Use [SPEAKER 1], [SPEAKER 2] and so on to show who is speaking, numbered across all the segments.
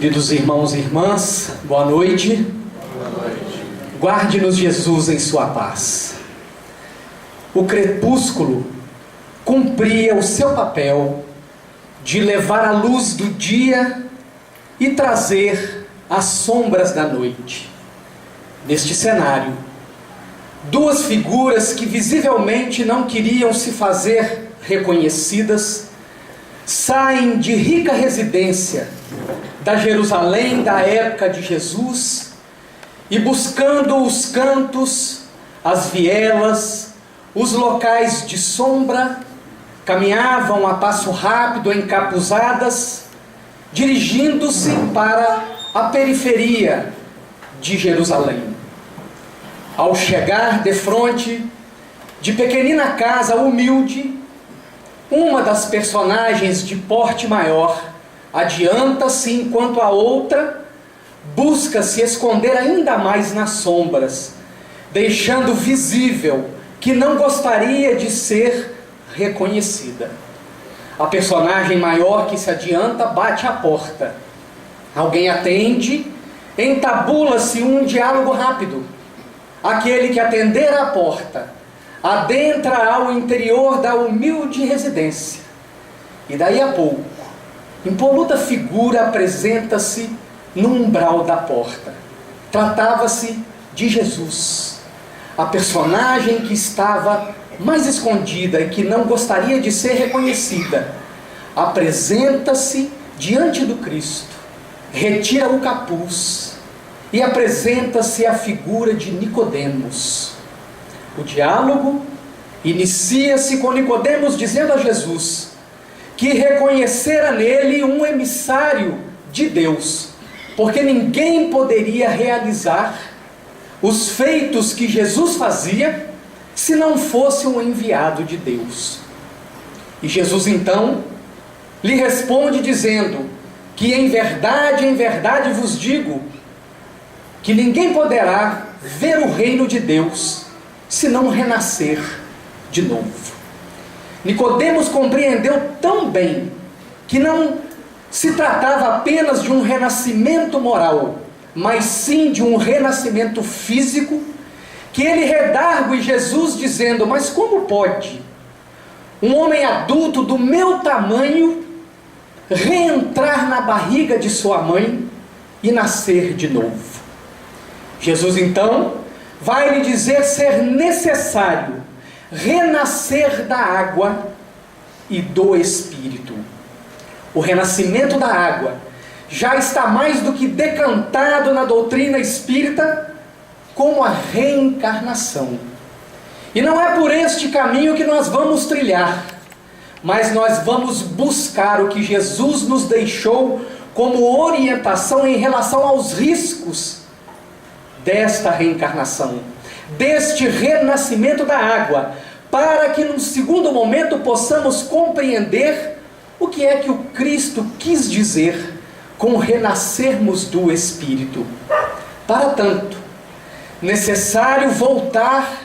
[SPEAKER 1] Queridos irmãos e irmãs, boa noite.
[SPEAKER 2] Boa noite.
[SPEAKER 1] Guarde-nos Jesus em sua paz. O crepúsculo cumpria o seu papel de levar a luz do dia e trazer as sombras da noite. Neste cenário, duas figuras que visivelmente não queriam se fazer reconhecidas saem de rica residência da Jerusalém da época de Jesus e, buscando os cantos, as vielas, os locais de sombra, caminhavam a passo rápido, encapuzadas, dirigindo-se para a periferia de Jerusalém. Ao chegar defronte de pequenina casa humilde, uma das personagens de porte maior adianta-se enquanto a outra busca se esconder ainda mais nas sombras, deixando visível que não gostaria de ser reconhecida. A personagem maior que se adianta bate à porta. Alguém atende, entabula-se um diálogo rápido. Aquele que atender à porta adentra ao interior da humilde residência. E daí a pouco, impoluta figura apresenta-se no umbral da porta. Tratava-se de Jesus, a personagem que estava mais escondida e que não gostaria de ser reconhecida. Apresenta-se diante do Cristo, retira o capuz e apresenta-se a figura de Nicodemos. O diálogo inicia-se com Nicodemos dizendo a Jesus que reconhecera nele um emissário de Deus, porque ninguém poderia realizar os feitos que Jesus fazia se não fosse um enviado de Deus. E Jesus então lhe responde dizendo que em verdade vos digo que ninguém poderá ver o reino de Deus se não renascer de novo. Nicodemos compreendeu tão bem que não se tratava apenas de um renascimento moral, mas sim de um renascimento físico, que ele redargue Jesus dizendo: mas como pode um homem adulto do meu tamanho reentrar na barriga de sua mãe e nascer de novo? Jesus então vai lhe dizer ser necessário renascer da água e do Espírito. O renascimento da água já está mais do que decantado na doutrina espírita como a reencarnação. E não é por este caminho que nós vamos trilhar, mas nós vamos buscar o que Jesus nos deixou como orientação em relação aos riscos desta reencarnação, deste renascimento da água, para que num segundo momento possamos compreender o que é que o Cristo quis dizer com renascermos do Espírito. Para tanto, necessário voltar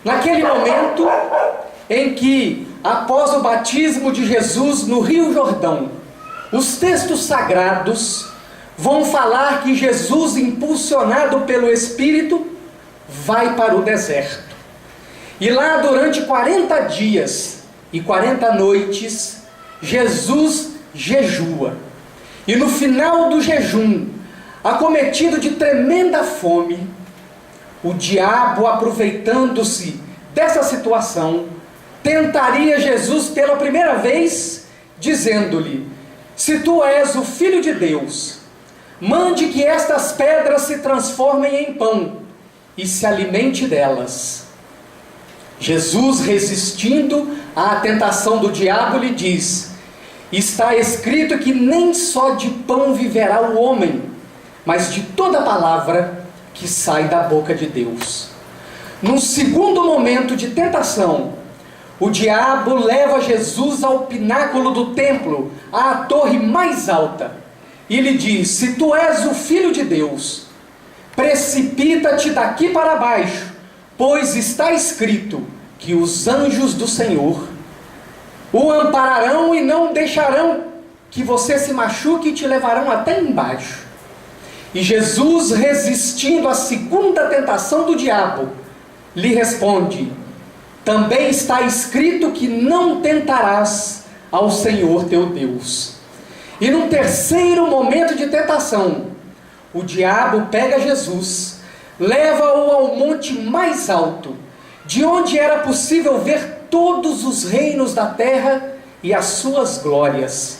[SPEAKER 1] naquele momento em que, após o batismo de Jesus no Rio Jordão, os textos sagrados vão falar que Jesus, impulsionado pelo Espírito, vai para o deserto. E lá, durante 40 dias e 40 noites, Jesus jejua. E no final do jejum, acometido de tremenda fome, o diabo, aproveitando-se dessa situação, tentaria Jesus pela primeira vez, dizendo-lhe: se tu és o Filho de Deus, mande que estas pedras se transformem em pão e se alimente delas. Jesus, resistindo à tentação do diabo, lhe diz: está escrito que nem só de pão viverá o homem, mas de toda palavra que sai da boca de Deus. Num segundo momento de tentação, o diabo leva Jesus ao pináculo do templo, à torre mais alta, e lhe diz: se tu és o Filho de Deus, precipita-te daqui para baixo, pois está escrito que os anjos do Senhor o ampararão e não deixarão que você se machuque e te levarão até embaixo. E Jesus, resistindo à segunda tentação do diabo, lhe responde: também está escrito que não tentarás ao Senhor teu Deus. E num terceiro momento de tentação, o diabo pega Jesus, leva-o ao monte mais alto, de onde era possível ver todos os reinos da terra e as suas glórias.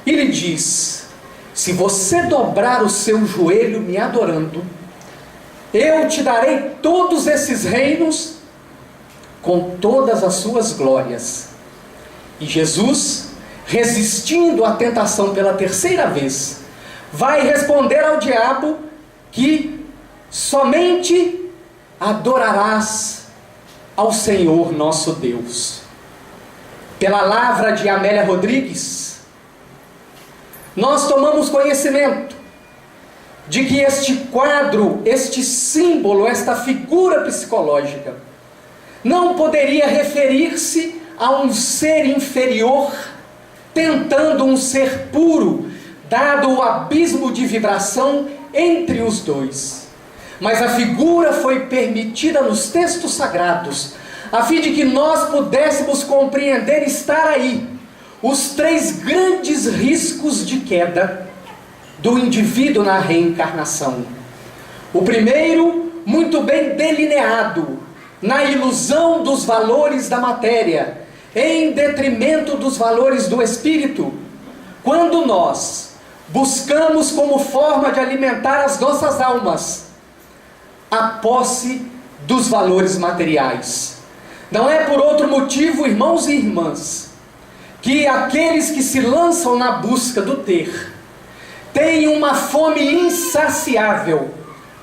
[SPEAKER 1] E lhe diz: se você dobrar o seu joelho me adorando, eu te darei todos esses reinos com todas as suas glórias. E Jesus, resistindo à tentação pela terceira vez, vai responder ao diabo que somente adorarás ao Senhor nosso Deus. Pela lavra de Amélia Rodrigues, nós tomamos conhecimento de que este quadro, este símbolo, esta figura psicológica, não poderia referir-se a um ser inferior tentando um ser puro, dado o abismo de vibração entre os dois. Mas a figura foi permitida nos textos sagrados, a fim de que nós pudéssemos compreender, estar aí, os três grandes riscos de queda do indivíduo na reencarnação. O primeiro, muito bem delineado, na ilusão dos valores da matéria, em detrimento dos valores do espírito, quando nós buscamos como forma de alimentar as nossas almas a posse dos valores materiais. Não é por outro motivo, irmãos e irmãs, que aqueles que se lançam na busca do ter têm uma fome insaciável,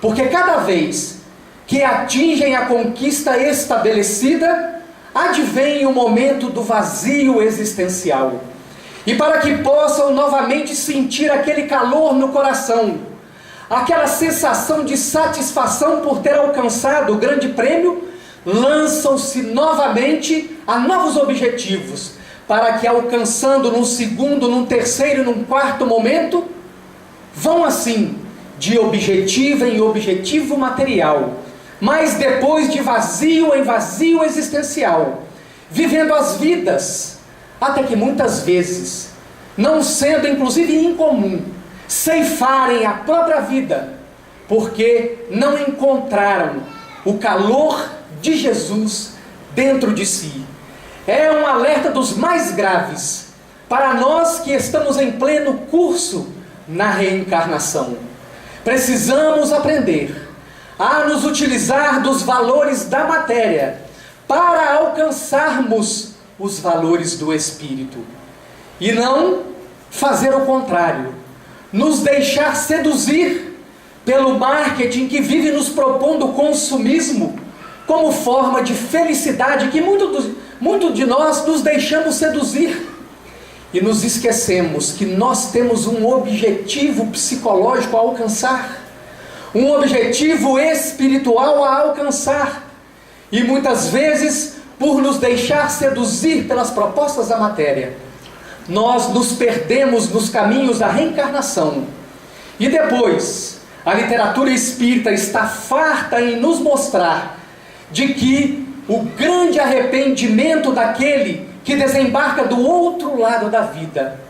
[SPEAKER 1] porque cada vez que atingem a conquista estabelecida, advém o momento do vazio existencial. E para que possam novamente sentir aquele calor no coração, aquela sensação de satisfação por ter alcançado o grande prêmio, lançam-se novamente a novos objetivos, para que, alcançando num segundo, num terceiro e num quarto momento, vão assim de objetivo em objetivo material, mas depois de vazio em vazio existencial, vivendo as vidas, até que muitas vezes, não sendo inclusive incomum, ceifarem a própria vida, porque não encontraram o calor de Jesus dentro de si. É um alerta dos mais graves para nós que estamos em pleno curso na reencarnação. Precisamos aprender a nos utilizar dos valores da matéria para alcançarmos os valores do espírito, e não fazer o contrário, nos deixar seduzir pelo marketing que vive nos propondo consumismo como forma de felicidade, que muito de nós nos deixamos seduzir e nos esquecemos que nós temos um objetivo psicológico a alcançar, um objetivo espiritual a alcançar, e muitas vezes, por nos deixar seduzir pelas propostas da matéria, nós nos perdemos nos caminhos da reencarnação. E depois, a literatura espírita está farta em nos mostrar de que o grande arrependimento daquele que desembarca do outro lado da vida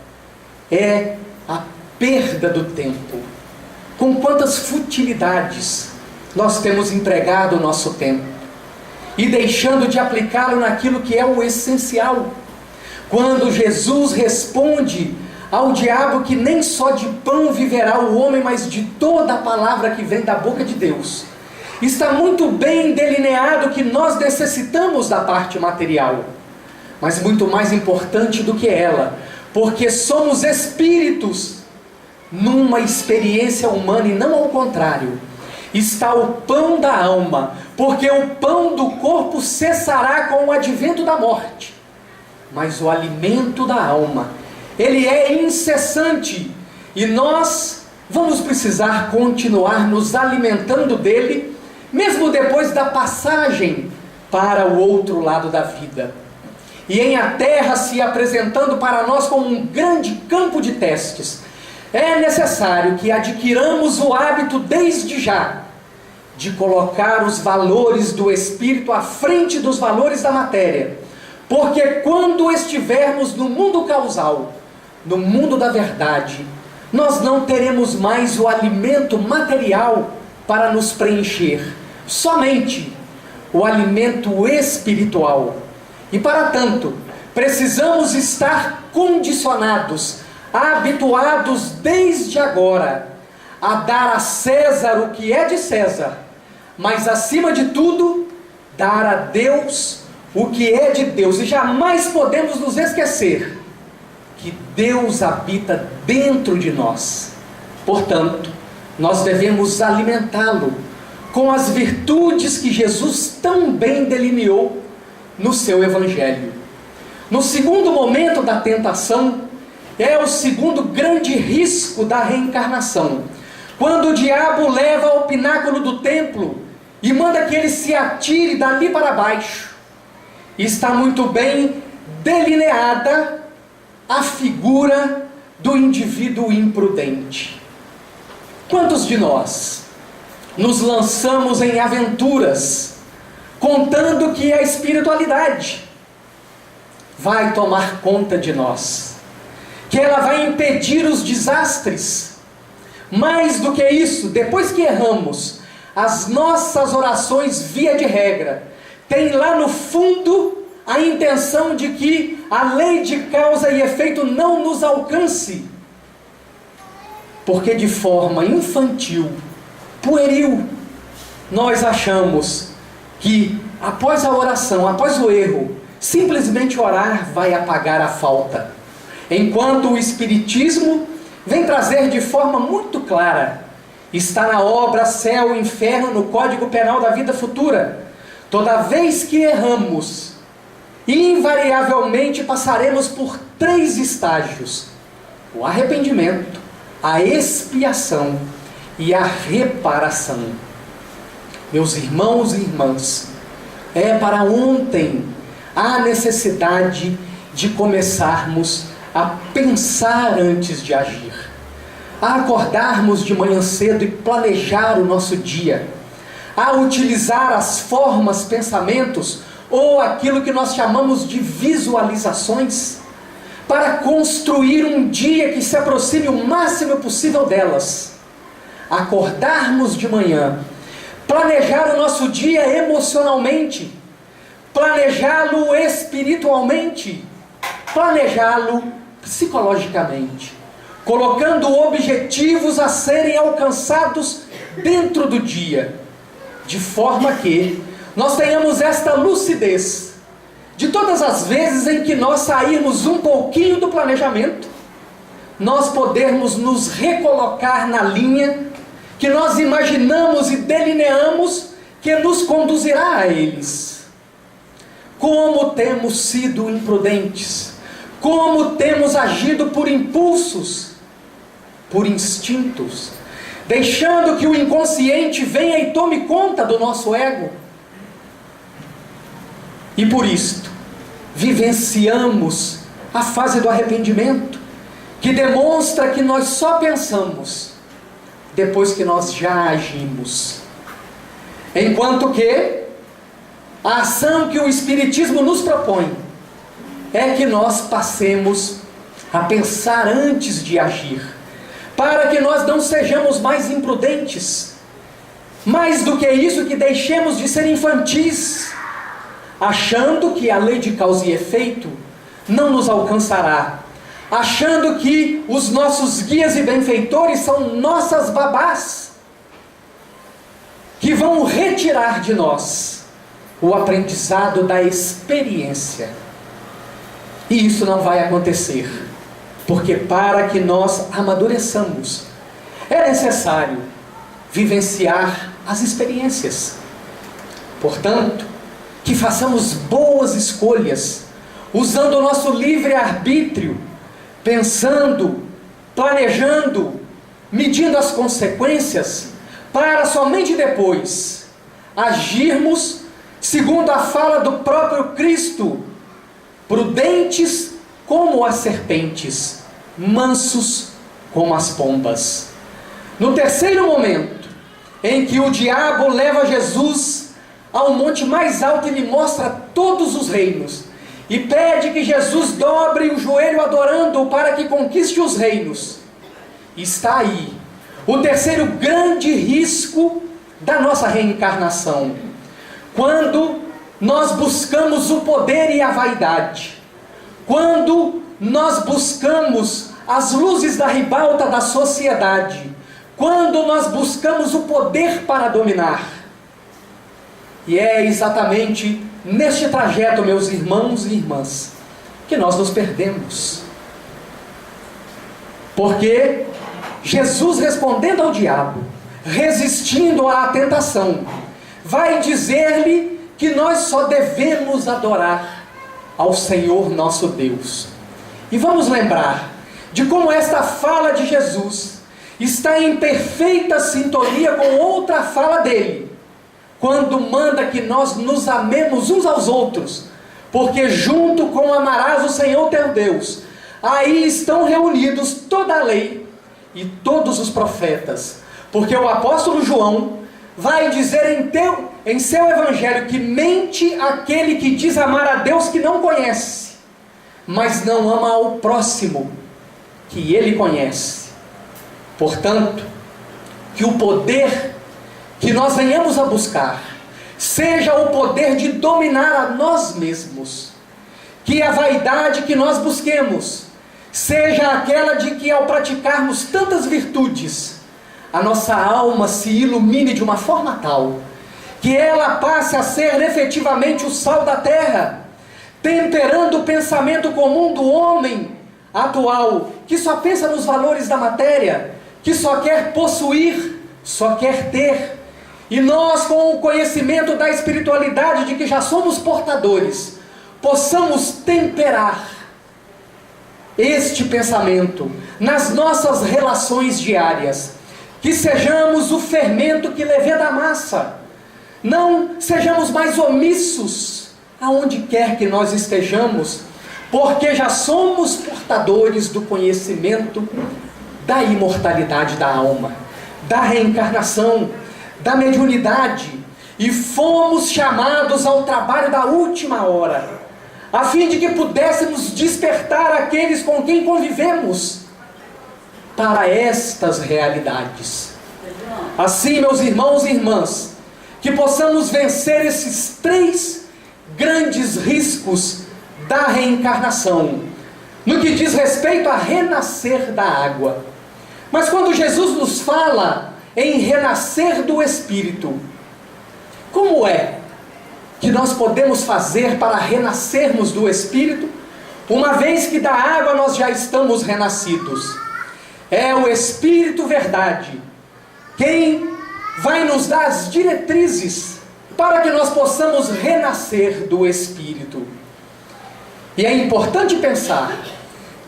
[SPEAKER 1] é a perda do tempo. Com quantas futilidades nós temos empregado o nosso tempo, e deixando de aplicá-lo naquilo que é o essencial. Quando Jesus responde ao diabo que nem só de pão viverá o homem, mas de toda a palavra que vem da boca de Deus, está muito bem delineado que nós necessitamos da parte material, mas muito mais importante do que ela, porque somos espíritos numa experiência humana e não ao contrário. Está o pão da alma, porque o pão do corpo cessará com o advento da morte, mas o alimento da alma, ele é incessante, e nós vamos precisar continuar nos alimentando dele, mesmo depois da passagem para o outro lado da vida. e em a terra se apresentando para nós como um grande campo de testes, é necessário que adquiramos o hábito desde já de colocar os valores do Espírito à frente dos valores da matéria, porque quando estivermos no mundo causal, no mundo da verdade, nós não teremos mais o alimento material para nos preencher, somente o alimento espiritual. E para tanto, precisamos estar condicionados, habituados desde agora, a dar a César o que é de César, mas acima de tudo, dar a Deus o que é de Deus. E jamais podemos nos esquecer que Deus habita dentro de nós. Portanto, nós devemos alimentá-lo com as virtudes que Jesus tão bem delineou no seu Evangelho. No segundo momento da tentação, é o segundo grande risco da reencarnação, quando o diabo leva ao pináculo do templo e manda que ele se atire dali para baixo. Está muito bem delineada a figura do indivíduo imprudente. Quantos de nós nos lançamos em aventuras, contando que a espiritualidade vai tomar conta de nós, que ela vai impedir os desastres? Mais do que isso, depois que erramos, as nossas orações, via de regra, têm lá no fundo a intenção de que a lei de causa e efeito não nos alcance, porque de forma infantil, pueril, nós achamos que após a oração, após o erro, simplesmente orar vai apagar a falta, enquanto o Espiritismo vem trazer de forma muito clara: está na obra céu e inferno, no Código Penal da vida futura. Toda vez que erramos, invariavelmente passaremos por 3 estágios: o arrependimento, a expiação e a reparação. Meus irmãos e irmãs, é para ontem a necessidade de começarmos a pensar antes de agir, a acordarmos de manhã cedo e planejar o nosso dia, a utilizar as formas, pensamentos ou aquilo que nós chamamos de visualizações, para construir um dia que se aproxime o máximo possível delas. Acordarmos de manhã, planejar o nosso dia emocionalmente, planejá-lo espiritualmente, planejá-lo psicologicamente, colocando objetivos a serem alcançados dentro do dia, de forma que nós tenhamos esta lucidez de todas as vezes em que nós sairmos um pouquinho do planejamento, nós podermos nos recolocar na linha que nós imaginamos e delineamos que nos conduzirá a eles. Como temos sido imprudentes, como temos agido por impulsos, por instintos, deixando que o inconsciente venha e tome conta do nosso ego. E por isto, vivenciamos a fase do arrependimento, que demonstra que nós só pensamos depois que nós já agimos. Enquanto que a ação que o Espiritismo nos propõe é que nós passemos a pensar antes de agir, para que nós não sejamos mais imprudentes, mais do que isso, que deixemos de ser infantis, achando que a lei de causa e efeito não nos alcançará, achando que os nossos guias e benfeitores são nossas babás, que vão retirar de nós o aprendizado da experiência. E isso não vai acontecer, porque para que nós amadureçamos, é necessário vivenciar as experiências. Portanto, que façamos boas escolhas, usando o nosso livre-arbítrio, pensando, planejando, medindo as consequências, para somente depois agirmos segundo a fala do próprio Cristo, prudentes como as serpentes, mansos como as pombas. No terceiro momento, em que o diabo leva Jesus ao monte mais alto e lhe mostra todos os reinos, e pede que Jesus dobre o joelho adorando-o para que conquiste os reinos, está aí o terceiro grande risco da nossa reencarnação. Quando nós buscamos o poder e a vaidade, quando nós buscamos as luzes da ribalta da sociedade, quando nós buscamos o poder para dominar. E é exatamente neste trajeto, meus irmãos e irmãs, que nós nos perdemos. Porque Jesus, respondendo ao diabo, resistindo à tentação, vai dizer-lhe que nós só devemos adorar ao Senhor nosso Deus. E vamos lembrar de como esta fala de Jesus está em perfeita sintonia com outra fala dele, quando manda que nós nos amemos uns aos outros, porque junto com amarás o Senhor teu Deus, aí estão reunidos toda a lei e todos os profetas. Porque o apóstolo João vai dizer em seu evangelho que mente aquele que diz amar a Deus que não conhece, mas não ama ao próximo que ele conhece. Portanto, que o poder que nós venhamos a buscar seja o poder de dominar a nós mesmos, que a vaidade que nós busquemos seja aquela de que, ao praticarmos tantas virtudes, a nossa alma se ilumine de uma forma tal que ela passe a ser efetivamente o sal da terra, temperando o pensamento comum do homem atual, que só pensa nos valores da matéria, que só quer possuir, só quer ter. E nós, com o conhecimento da espiritualidade de que já somos portadores, possamos temperar este pensamento nas nossas relações diárias, que sejamos o fermento que leveda a massa, não sejamos mais omissos aonde quer que nós estejamos, porque já somos portadores do conhecimento da imortalidade da alma, da reencarnação, da mediunidade, e fomos chamados ao trabalho da última hora, a fim de que pudéssemos despertar aqueles com quem convivemos para estas realidades. Assim, meus irmãos e irmãs, que possamos vencer esses 3 grandes riscos da reencarnação, no que diz respeito a renascer da água. Mas quando Jesus nos fala em renascer do Espírito, como é que nós podemos fazer para renascermos do Espírito, uma vez que da água nós já estamos renascidos? É o Espírito Verdade quem vai nos dar as diretrizes para que nós possamos renascer do Espírito. E é importante pensar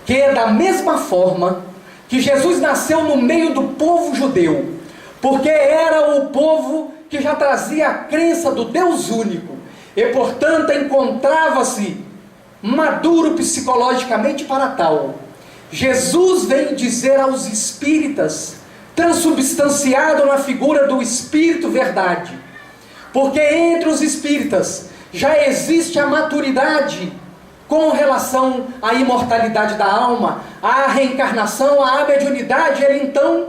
[SPEAKER 1] que da mesma forma que Jesus nasceu no meio do povo judeu, porque era o povo que já trazia a crença do Deus único, e portanto encontrava-se maduro psicologicamente para tal, Jesus vem dizer aos espíritas, transubstanciado na figura do Espírito Verdade, porque entre os espíritas já existe a maturidade com relação à imortalidade da alma, à reencarnação, à mediunidade. Ele então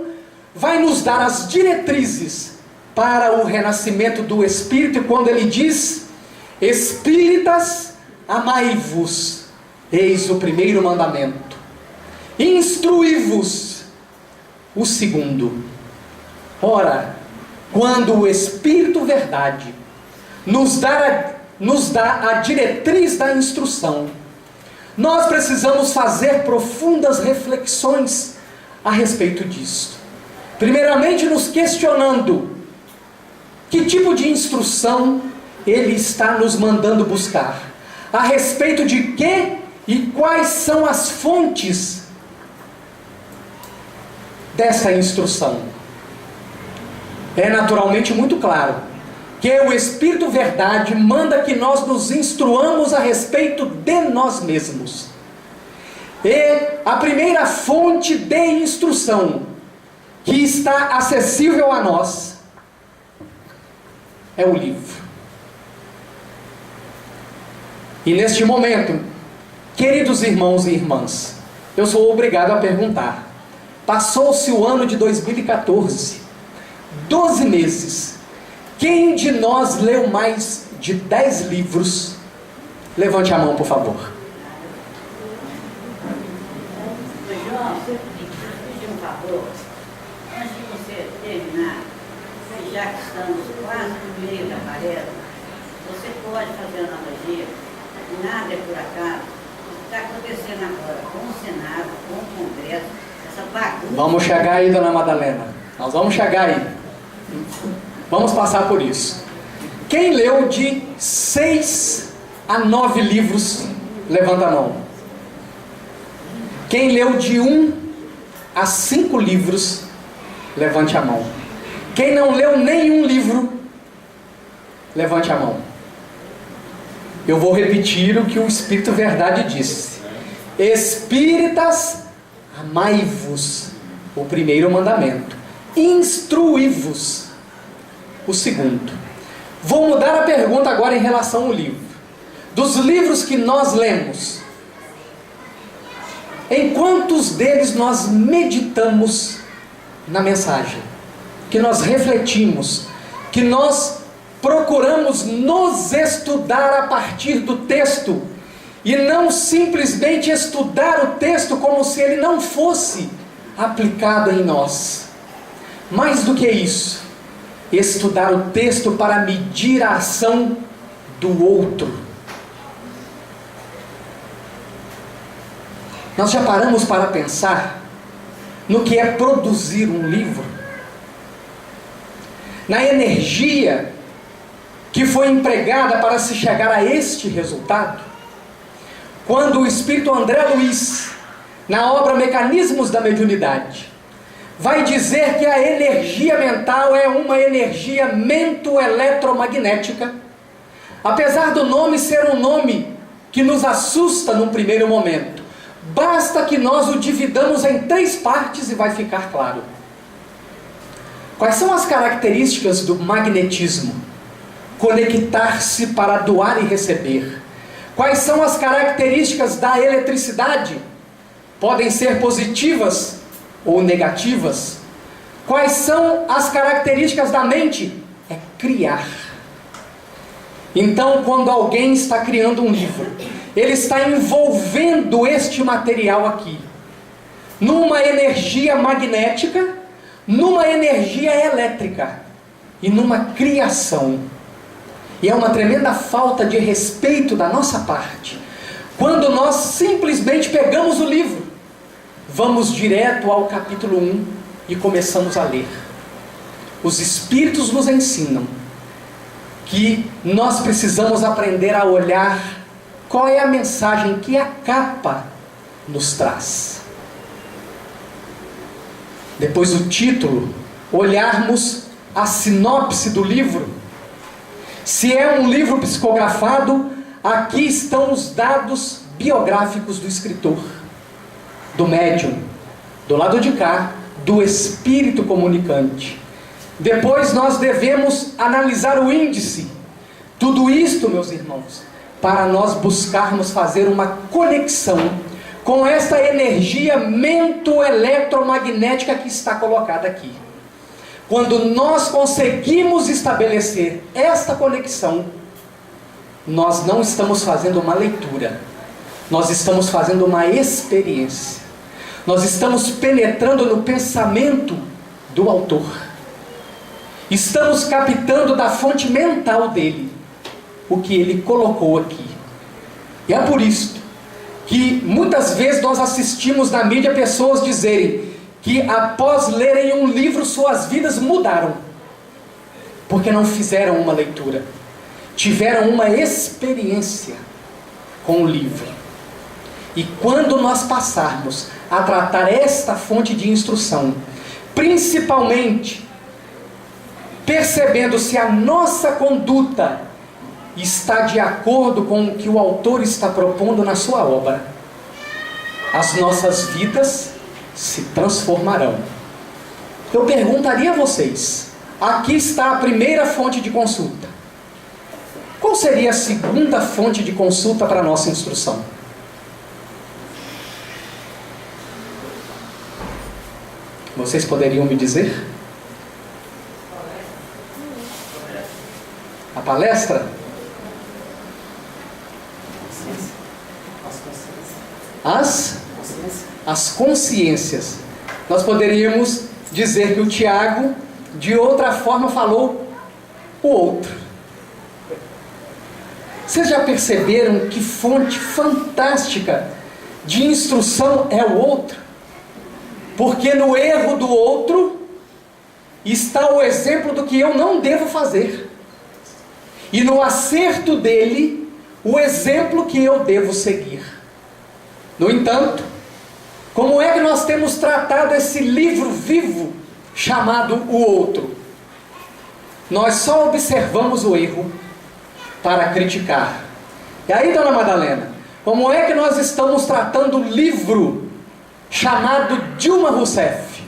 [SPEAKER 1] vai nos dar as diretrizes para o renascimento do Espírito, e quando ele diz: espíritas, amai-vos, eis o primeiro mandamento, instruí-vos, o segundo. Ora, quando o Espírito Verdade nos dá a diretriz da instrução, nós precisamos fazer profundas reflexões a respeito disso. Primeiramente, nos questionando que tipo de instrução ele está nos mandando buscar, a respeito de que e quais são as fontes dessa instrução. É naturalmente muito claro que o Espírito Verdade manda que nós nos instruamos a respeito de nós mesmos. E a primeira fonte de instrução que está acessível a nós é o livro. E neste momento, queridos irmãos e irmãs, eu sou obrigado a perguntar: passou-se o ano de 2014, 12 meses, quem de nós leu mais de 10 livros? Levante a mão, por favor.
[SPEAKER 2] João, eu pedi um favor, antes de você terminar, já que estamos quase no meio da palestra, você pode fazer analogia, nada é por acaso, o que está acontecendo agora com o Senado, com o Congresso, essa bagunça.
[SPEAKER 1] Vamos chegar aí, dona Madalena, nós vamos chegar aí, vamos passar por isso. Quem leu de 6 a 9 livros, levanta a mão. Quem leu de 1 a 5 livros, levante a mão. Quem não leu nenhum livro, levante a mão. Eu vou repetir o que o Espírito Verdade disse: Espíritas, amai-vos, o primeiro mandamento, instruí-vos, o segundo. Vou mudar a pergunta agora em relação ao livro. Dos livros que nós lemos, em quantos deles nós meditamos na mensagem? Que nós refletimos, que nós procuramos nos estudar a partir do texto, e não simplesmente estudar o texto como se ele não fosse aplicado em nós. Mais do que isso, estudar o texto para medir a ação do outro. Nós já paramos para pensar no que é produzir um livro? Na energia que foi empregada para se chegar a este resultado? Quando o Espírito André Luiz, na obra Mecanismos da Mediunidade, vai dizer que a energia mental é uma energia mento-eletromagnética, apesar do nome ser um nome que nos assusta num primeiro momento, basta que nós o dividamos em 3 partes e vai ficar claro. Quais são as características do magnetismo? Conectar-se para doar e receber. Quais são as características da eletricidade? Podem ser positivas ou negativas. Quais são as características da mente? É criar. Então, quando alguém está criando um livro, ele está envolvendo este material aqui numa energia magnética, numa energia elétrica e numa criação. E é uma tremenda falta de respeito da nossa parte quando nós simplesmente pegamos o livro, vamos direto ao capítulo 1 e começamos a ler. Os Espíritos nos ensinam que nós precisamos aprender a olhar qual é a mensagem que a capa nos traz. Depois do título, olharmos a sinopse do livro. Se é um livro psicografado, aqui estão os dados biográficos do escritor, do médium, do lado de cá, do espírito comunicante. Depois nós devemos analisar o índice. Tudo isto, meus irmãos, para nós buscarmos fazer uma conexão com esta energia mento-eletromagnética que está colocada aqui. Quando nós conseguimos estabelecer esta conexão, nós não estamos fazendo uma leitura, nós estamos fazendo uma experiência. Nós estamos penetrando no pensamento do autor. Estamos captando da fonte mental dele o que ele colocou aqui. E é por isso que muitas vezes nós assistimos na mídia pessoas dizerem que após lerem um livro suas vidas mudaram, porque não fizeram uma leitura, tiveram uma experiência com o livro. E quando nós passarmos a tratar esta fonte de instrução, principalmente percebendo se a nossa conduta está de acordo com o que o autor está propondo na sua obra, as nossas vidas se transformarão. Eu perguntaria a vocês, aqui está a primeira fonte de consulta. Qual seria a segunda fonte de consulta para a nossa instrução? Vocês poderiam me dizer? A palestra? As consciências. Nós poderíamos dizer que o Tiago, de outra forma, falou o outro. Vocês já perceberam que fonte fantástica de instrução é o outro? Porque no erro do outro está o exemplo do que eu não devo fazer. E no acerto dele, o exemplo que eu devo seguir. No entanto, como é que nós temos tratado esse livro vivo chamado O Outro? Nós só observamos o erro para criticar. E aí, dona Madalena, como é que nós estamos tratando o livro chamado Dilma Rousseff?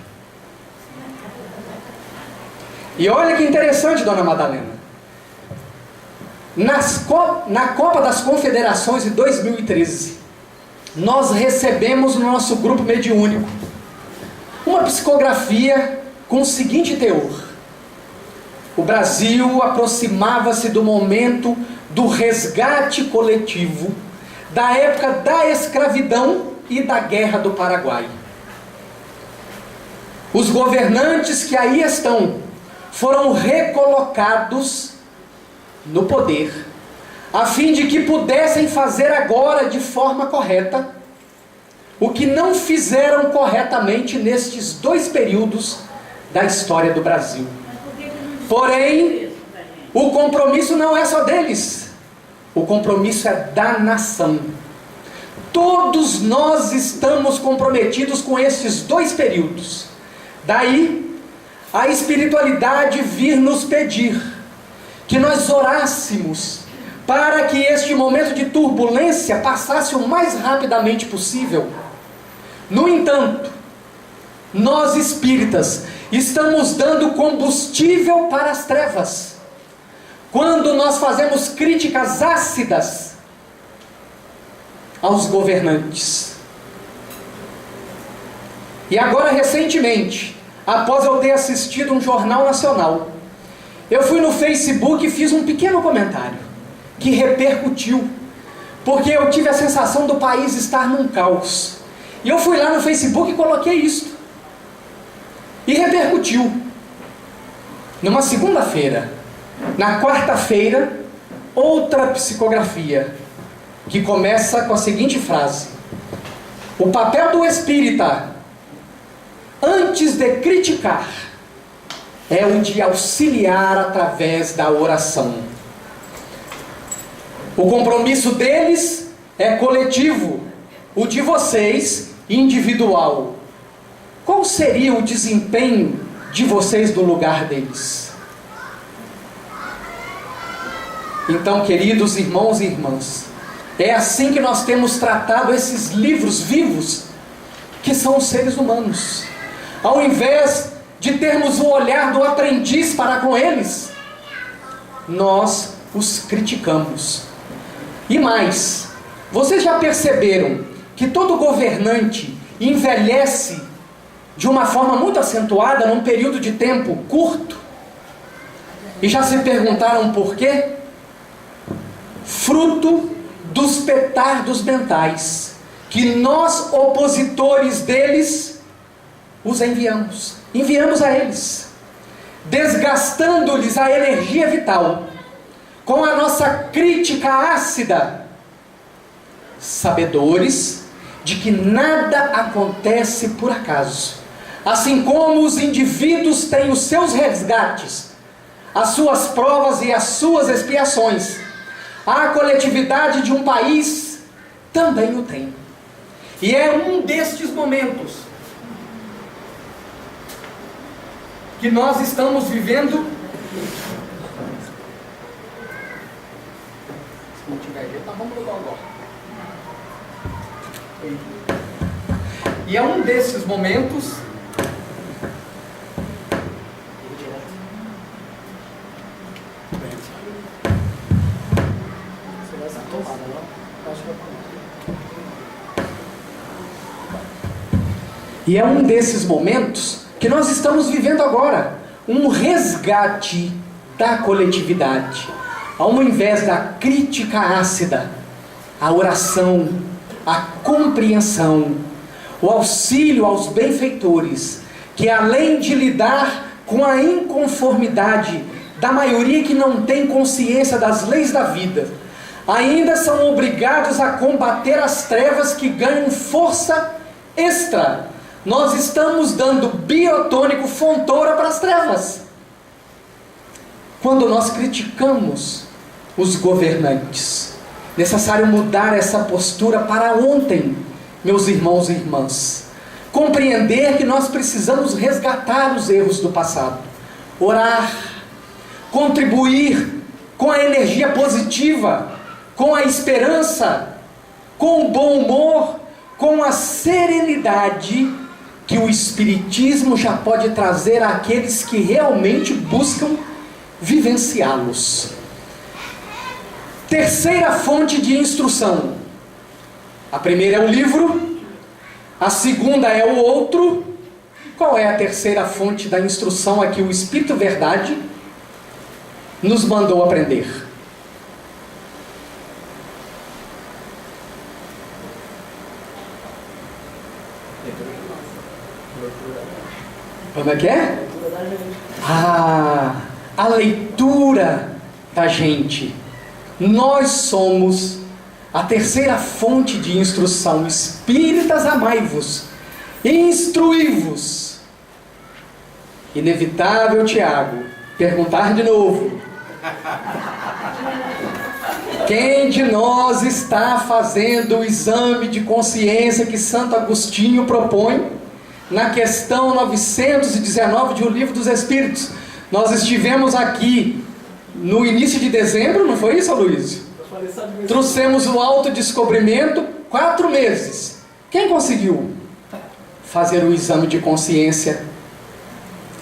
[SPEAKER 1] E olha que interessante, dona Madalena. Na Copa das Confederações de 2013, nós recebemos no nosso grupo mediúnico uma psicografia com o seguinte teor: o Brasil aproximava-se do momento do resgate coletivo da época da escravidão e da Guerra do Paraguai. Os governantes que aí estão foram recolocados no poder, a fim de que pudessem fazer agora de forma correta o que não fizeram corretamente nestes dois períodos da história do Brasil. Porém, o compromisso não é só deles, o compromisso é da nação. Todos nós estamos comprometidos com estes dois períodos. Daí, a espiritualidade vir nos pedir que nós orássemos para que este momento de turbulência passasse o mais rapidamente possível. No entanto, nós espíritas estamos dando combustível para as trevas, quando nós fazemos críticas ácidas aos governantes. E agora, recentemente, após eu ter assistido um jornal nacional, eu fui no Facebook e fiz um pequeno comentário que repercutiu, porque eu tive a sensação do país estar num caos. E eu fui lá no Facebook e coloquei isso. E repercutiu. Numa segunda-feira, na quarta-feira, outra psicografia, que começa com a seguinte frase: o papel do espírita, antes de criticar, é o de auxiliar através da oração. O compromisso deles é coletivo, o de vocês, individual. Qual seria o desempenho de vocês no lugar deles? Então, queridos irmãos e irmãs, é assim que nós temos tratado esses livros vivos, que são os seres humanos. Ao invés de termos o olhar do aprendiz para com eles, nós os criticamos. E mais, vocês já perceberam que todo governante envelhece de uma forma muito acentuada num período de tempo curto? E já se perguntaram por quê? Fruto dos petardos mentais que nós, opositores deles, os enviamos a eles, desgastando-lhes a energia vital com a nossa crítica ácida, sabedores de que nada acontece por acaso. Assim como os indivíduos têm os seus resgates, as suas provas e as suas expiações, a coletividade de um país também o tem. E é um destes momentos que nós estamos vivendo Se não tiver jeito, nós vamos lugar agora. E é um desses momentos que nós estamos vivendo agora, um resgate da coletividade. Ao invés da crítica ácida, a oração, a compreensão, o auxílio aos benfeitores, que além de lidar com a inconformidade da maioria que não tem consciência das leis da vida, ainda são obrigados a combater as trevas que ganham força extra. Nós estamos dando biotônico fontoura para as trevas. Quando nós criticamos os governantes, necessário mudar essa postura para ontem, meus irmãos e irmãs. Compreender que nós precisamos resgatar os erros do passado. Orar, contribuir com a energia positiva, com a esperança, com o bom humor, com a serenidade que o Espiritismo já pode trazer àqueles que realmente buscam vivenciá-los. Terceira fonte de instrução. A primeira é o livro, a segunda é o outro. Qual é a terceira fonte da instrução a que o Espírito Verdade nos mandou aprender? Como é que é? A leitura da gente. Nós somos a terceira fonte de instrução. Espíritas, amai-vos, instruí-vos. Inevitável, Tiago, perguntar de novo. Quem de nós está fazendo o exame de consciência que Santo Agostinho propõe na questão 919 de O Livro dos Espíritos? Nós estivemos aqui no início de dezembro, não foi isso, Aloysio? Trouxemos o autodescobrimento 4 meses. Quem conseguiu fazer o exame de consciência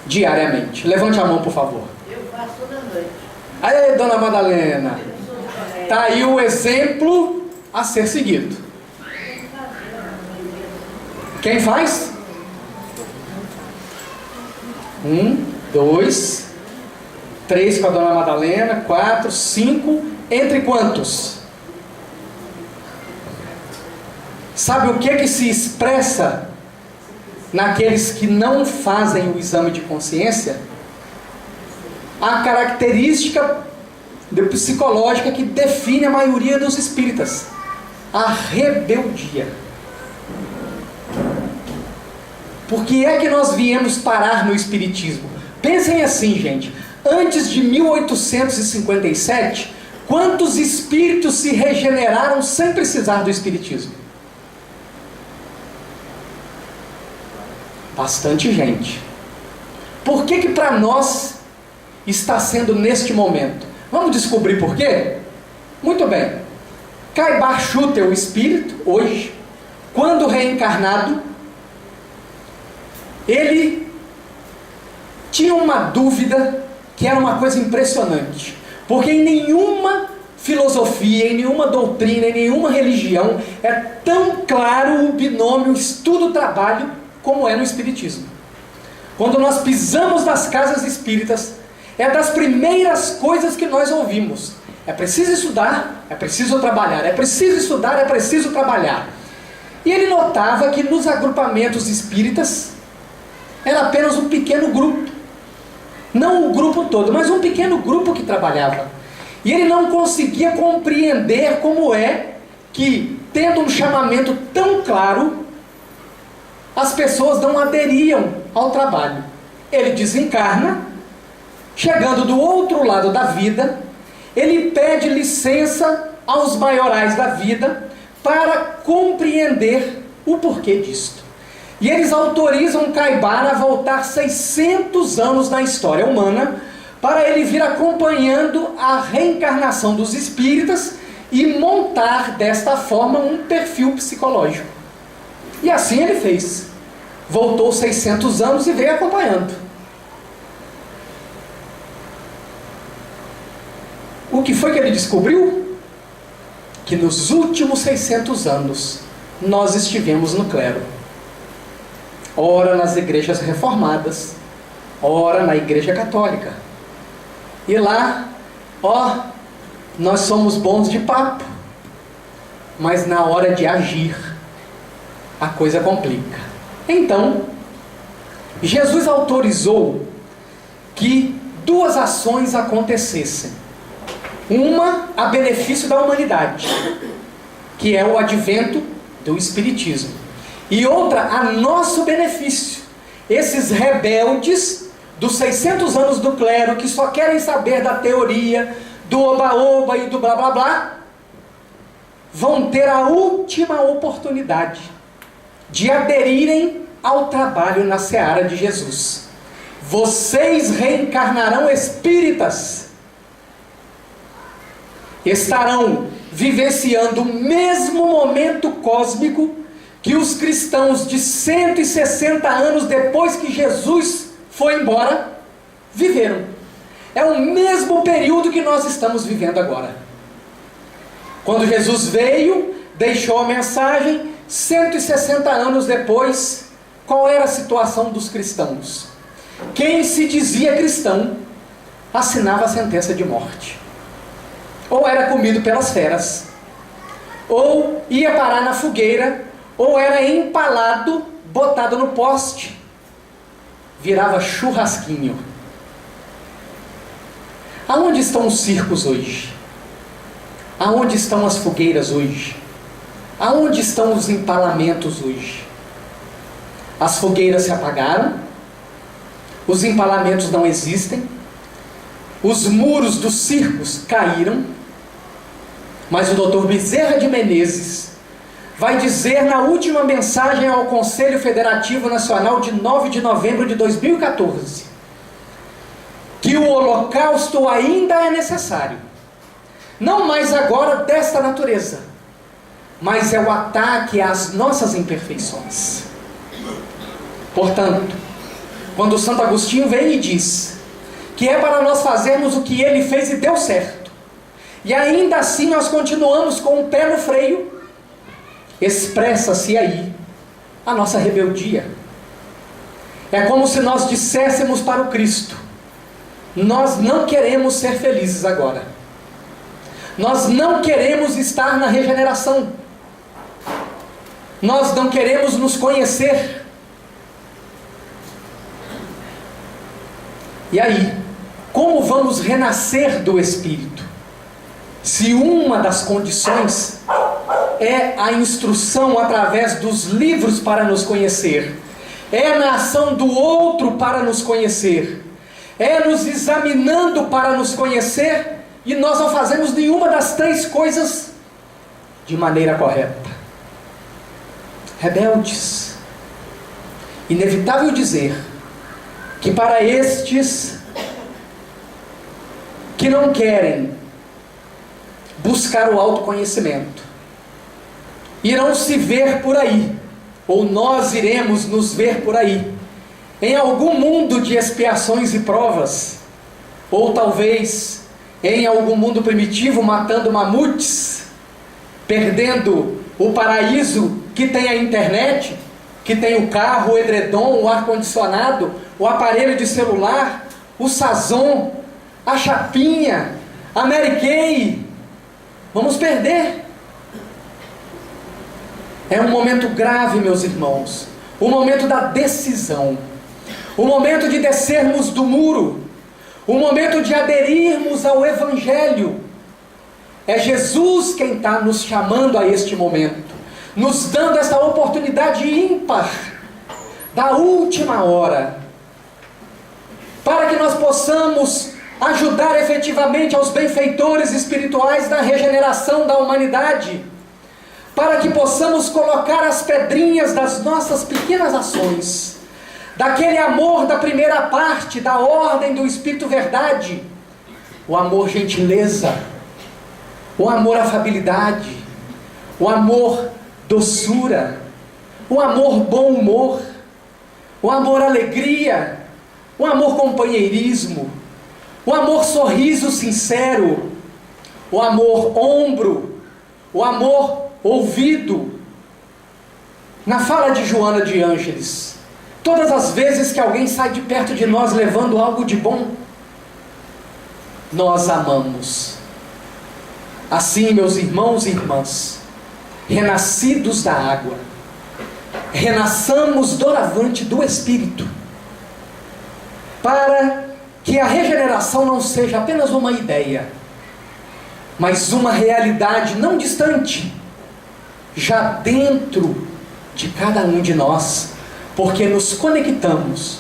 [SPEAKER 1] diariamente? Levante a mão, por favor.
[SPEAKER 2] Eu faço toda noite.
[SPEAKER 1] Aê, dona Madalena. Está aí o exemplo a ser seguido. Quem faz? 1, 2, 3 com a dona Madalena, 4, 5, entre quantos? Sabe o que se expressa naqueles que não fazem o exame de consciência? A característica psicológica que define a maioria dos espíritas: a rebeldia. Por que é que nós viemos parar no Espiritismo? Pensem assim, gente. Antes de 1857, quantos espíritos se regeneraram sem precisar do Espiritismo? Bastante gente. Por que para nós está sendo neste momento? Vamos descobrir por quê? Muito bem. Caibar Schutter, o espírito, hoje, quando reencarnado, ele tinha uma dúvida que era uma coisa impressionante, porque em nenhuma filosofia, em nenhuma doutrina, em nenhuma religião é tão claro o binômio estudo-trabalho como é no Espiritismo. Quando nós pisamos nas casas espíritas, é das primeiras coisas que nós ouvimos: é preciso estudar, é preciso trabalhar, é preciso estudar, é preciso trabalhar. E ele notava que nos agrupamentos espíritas era apenas um pequeno grupo, não o grupo todo, mas um pequeno grupo que trabalhava. E ele não conseguia compreender como é que, tendo um chamamento tão claro, as pessoas não aderiam ao trabalho. Ele desencarna, chegando do outro lado da vida, ele pede licença aos maiorais da vida para compreender o porquê disto. E eles autorizam Caibar a voltar 600 anos na história humana para ele vir acompanhando a reencarnação dos espíritas e montar desta forma um perfil psicológico. E assim ele fez. Voltou 600 anos e veio acompanhando. O que foi que ele descobriu? Que nos últimos 600 anos nós estivemos no clero. Ora nas igrejas reformadas, ora na igreja católica. E lá, nós somos bons de papo, mas na hora de agir, a coisa complica. Então, Jesus autorizou que duas ações acontecessem. Uma a benefício da humanidade, que é o advento do Espiritismo. E outra a nosso benefício. Esses rebeldes dos 600 anos do clero, que só querem saber da teoria, do oba-oba e do blá-blá-blá, vão ter a última oportunidade de aderirem ao trabalho na seara de Jesus. Vocês reencarnarão espíritas. Estarão vivenciando o mesmo momento cósmico que os cristãos de 160 anos depois que Jesus foi embora, viveram. É o mesmo período que nós estamos vivendo agora. Quando Jesus veio, deixou a mensagem, 160 anos depois, qual era a situação dos cristãos? Quem se dizia cristão, assinava a sentença de morte. Ou era comido pelas feras, ou ia parar na fogueira, ou era empalado, botado no poste, virava churrasquinho. Aonde estão os circos hoje? Aonde estão as fogueiras hoje? Aonde estão os empalamentos hoje? As fogueiras se apagaram, os empalamentos não existem, os muros dos circos caíram, mas o Dr. Bezerra de Menezes vai dizer na última mensagem ao Conselho Federativo Nacional de 9 de novembro de 2014 que o holocausto ainda é necessário, não mais agora desta natureza, mas é o ataque às nossas imperfeições. Portanto, quando Santo Agostinho vem e diz que é para nós fazermos o que ele fez e deu certo, e ainda assim nós continuamos com o pé no freio, expressa-se aí a nossa rebeldia. É como se nós disséssemos para o Cristo: nós não queremos ser felizes agora, nós não queremos estar na regeneração, nós não queremos nos conhecer. E aí, como vamos renascer do Espírito? Se uma das condições é a instrução através dos livros para nos conhecer, é na ação do outro para nos conhecer, é nos examinando para nos conhecer, e nós não fazemos nenhuma das três coisas de maneira correta. Rebeldes. Inevitável dizer que para estes que não querem buscar o autoconhecimento, irão se ver por aí, ou nós iremos nos ver por aí, em algum mundo de expiações e provas, ou talvez em algum mundo primitivo matando mamutes, perdendo o paraíso que tem a internet, que tem o carro, o edredom, o ar-condicionado, o aparelho de celular, o Sazon, a chapinha, a Mary Kay. Vamos perder. É um momento grave, meus irmãos, o momento da decisão, o momento de descermos do muro, o momento de aderirmos ao Evangelho. É Jesus quem está nos chamando a este momento, nos dando essa oportunidade ímpar, da última hora, para que nós possamos ajudar efetivamente aos benfeitores espirituais da regeneração da humanidade, para que possamos colocar as pedrinhas das nossas pequenas ações, daquele amor da primeira parte, da ordem do Espírito Verdade, o amor gentileza, o amor afabilidade, o amor doçura, o amor bom humor, o amor alegria, o amor companheirismo, o amor sorriso sincero, o amor ombro, o amor ouvido. Na fala de Joana de Ângeles, todas as vezes que alguém sai de perto de nós levando algo de bom, nós amamos. Assim, meus irmãos e irmãs, renascidos da água, renasçamos doravante do Espírito, para que a regeneração não seja apenas uma ideia, mas uma realidade não distante, já dentro de cada um de nós, porque nos conectamos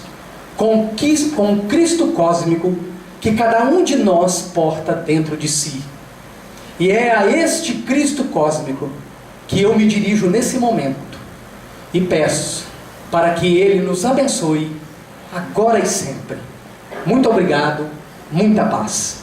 [SPEAKER 1] com o Cristo cósmico que cada um de nós porta dentro de si. E é a este Cristo cósmico que eu me dirijo nesse momento e peço para que Ele nos abençoe agora e sempre. Muito obrigado, muita paz.